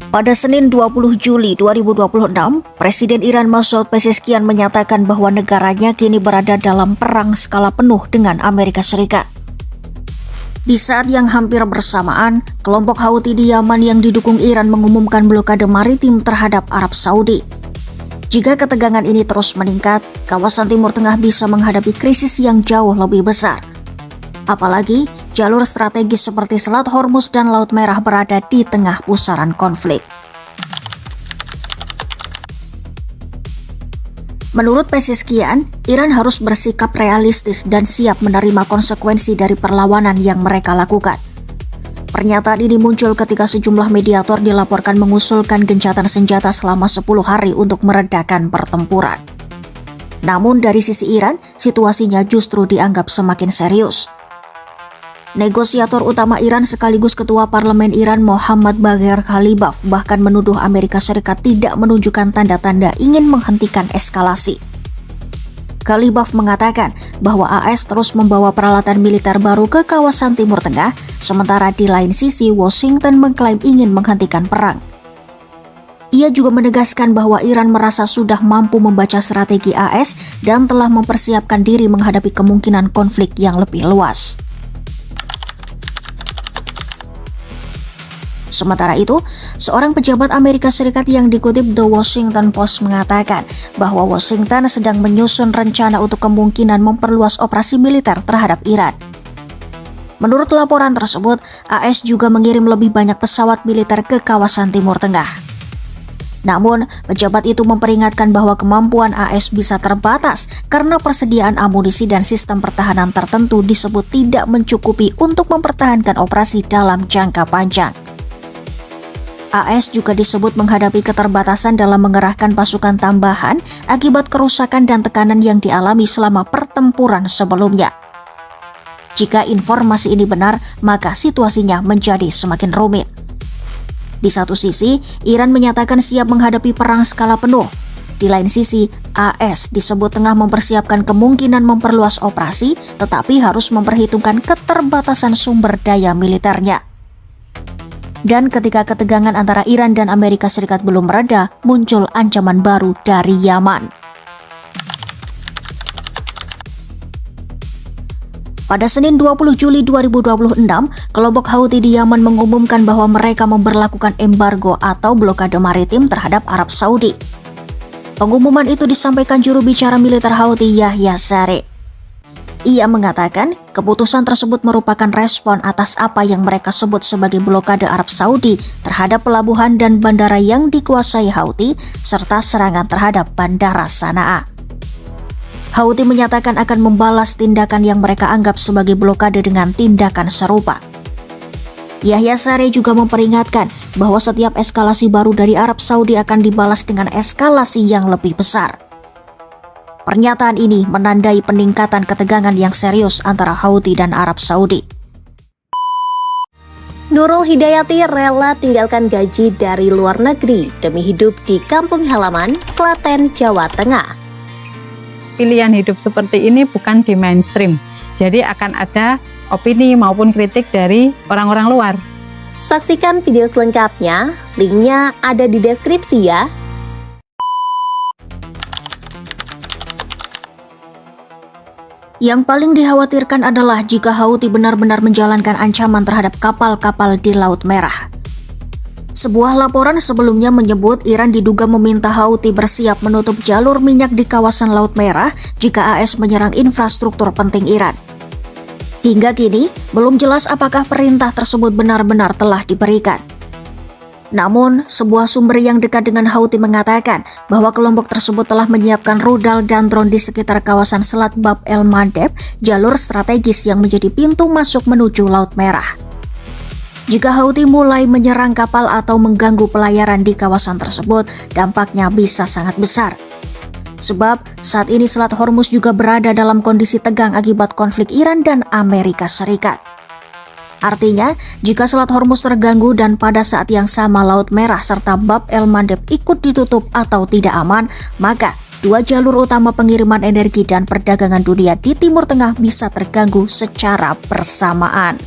Pada Senin 20 Juli 2026, Presiden Iran Masoud Pezeshkian menyatakan bahwa negaranya kini berada dalam perang skala penuh dengan Amerika Serikat. Di saat yang hampir bersamaan, kelompok Houthi di Yaman yang didukung Iran mengumumkan blokade maritim terhadap Arab Saudi. Jika ketegangan ini terus meningkat, kawasan Timur Tengah bisa menghadapi krisis yang jauh lebih besar. Apalagi, jalur strategis seperti Selat Hormuz dan Laut Merah berada di tengah pusaran konflik. Menurut Pezeshkian, Iran harus bersikap realistis dan siap menerima konsekuensi dari perlawanan yang mereka lakukan. Pernyataan ini muncul ketika sejumlah mediator dilaporkan mengusulkan gencatan senjata selama 10 hari untuk meredakan pertempuran. Namun dari sisi Iran, situasinya justru dianggap semakin serius. Negosiator utama Iran sekaligus Ketua Parlemen Iran Mohammad Bagher Ghalibaf bahkan menuduh Amerika Serikat tidak menunjukkan tanda-tanda ingin menghentikan eskalasi. Ghalibaf mengatakan bahwa AS terus membawa peralatan militer baru ke kawasan Timur Tengah, sementara di lain sisi Washington mengklaim ingin menghentikan perang. Ia juga menegaskan bahwa Iran merasa sudah mampu membaca strategi AS dan telah mempersiapkan diri menghadapi kemungkinan konflik yang lebih luas. Sementara itu, seorang pejabat Amerika Serikat yang dikutip The Washington Post mengatakan bahwa Washington sedang menyusun rencana untuk kemungkinan memperluas operasi militer terhadap Iran. Menurut laporan tersebut, AS juga mengirim lebih banyak pesawat militer ke kawasan Timur Tengah. Namun, pejabat itu memperingatkan bahwa kemampuan AS bisa terbatas karena persediaan amunisi dan sistem pertahanan tertentu disebut tidak mencukupi untuk mempertahankan operasi dalam jangka panjang. AS juga disebut menghadapi keterbatasan dalam mengerahkan pasukan tambahan akibat kerusakan dan tekanan yang dialami selama pertempuran sebelumnya. Jika informasi ini benar, maka situasinya menjadi semakin rumit. Di satu sisi, Iran menyatakan siap menghadapi perang skala penuh. Di lain sisi, AS disebut tengah mempersiapkan kemungkinan memperluas operasi, tetapi harus memperhitungkan keterbatasan sumber daya militernya. Dan ketika ketegangan antara Iran dan Amerika Serikat belum mereda, muncul ancaman baru dari Yaman. Pada Senin 20 Juli 2026, kelompok Houthi di Yaman mengumumkan bahwa mereka memberlakukan embargo atau blokade maritim terhadap Arab Saudi. Pengumuman itu disampaikan juru bicara militer Houthi Yahya Saree. Ia mengatakan keputusan tersebut merupakan respon atas apa yang mereka sebut sebagai blokade Arab Saudi terhadap pelabuhan dan bandara yang dikuasai Houthi serta serangan terhadap bandara Sana'a. Houthi menyatakan akan membalas tindakan yang mereka anggap sebagai blokade dengan tindakan serupa. Yahya Saree juga memperingatkan bahwa setiap eskalasi baru dari Arab Saudi akan dibalas dengan eskalasi yang lebih besar. Pernyataan ini menandai peningkatan ketegangan yang serius antara Houthi dan Arab Saudi. Nurul Hidayati rela tinggalkan gaji dari luar negeri demi hidup di kampung halaman, Klaten, Jawa Tengah. Pilihan hidup seperti ini bukan di mainstream, jadi akan ada opini maupun kritik dari orang-orang luar. Saksikan video selengkapnya, linknya ada di deskripsi ya. Yang paling dikhawatirkan adalah jika Houthi benar-benar menjalankan ancaman terhadap kapal-kapal di Laut Merah. Sebuah laporan sebelumnya menyebut Iran diduga meminta Houthi bersiap menutup jalur minyak di kawasan Laut Merah jika AS menyerang infrastruktur penting Iran. Hingga kini, belum jelas apakah perintah tersebut benar-benar telah diberikan. Namun, sebuah sumber yang dekat dengan Houthi mengatakan bahwa kelompok tersebut telah menyiapkan rudal dan drone di sekitar kawasan Selat Bab el-Mandeb, jalur strategis yang menjadi pintu masuk menuju Laut Merah. Jika Houthi mulai menyerang kapal atau mengganggu pelayaran di kawasan tersebut, dampaknya bisa sangat besar. Sebab, saat ini Selat Hormuz juga berada dalam kondisi tegang akibat konflik Iran dan Amerika Serikat. Artinya, jika Selat Hormuz terganggu dan pada saat yang sama Laut Merah serta Bab el-Mandeb ikut ditutup atau tidak aman, maka dua jalur utama pengiriman energi dan perdagangan dunia di Timur Tengah bisa terganggu secara bersamaan.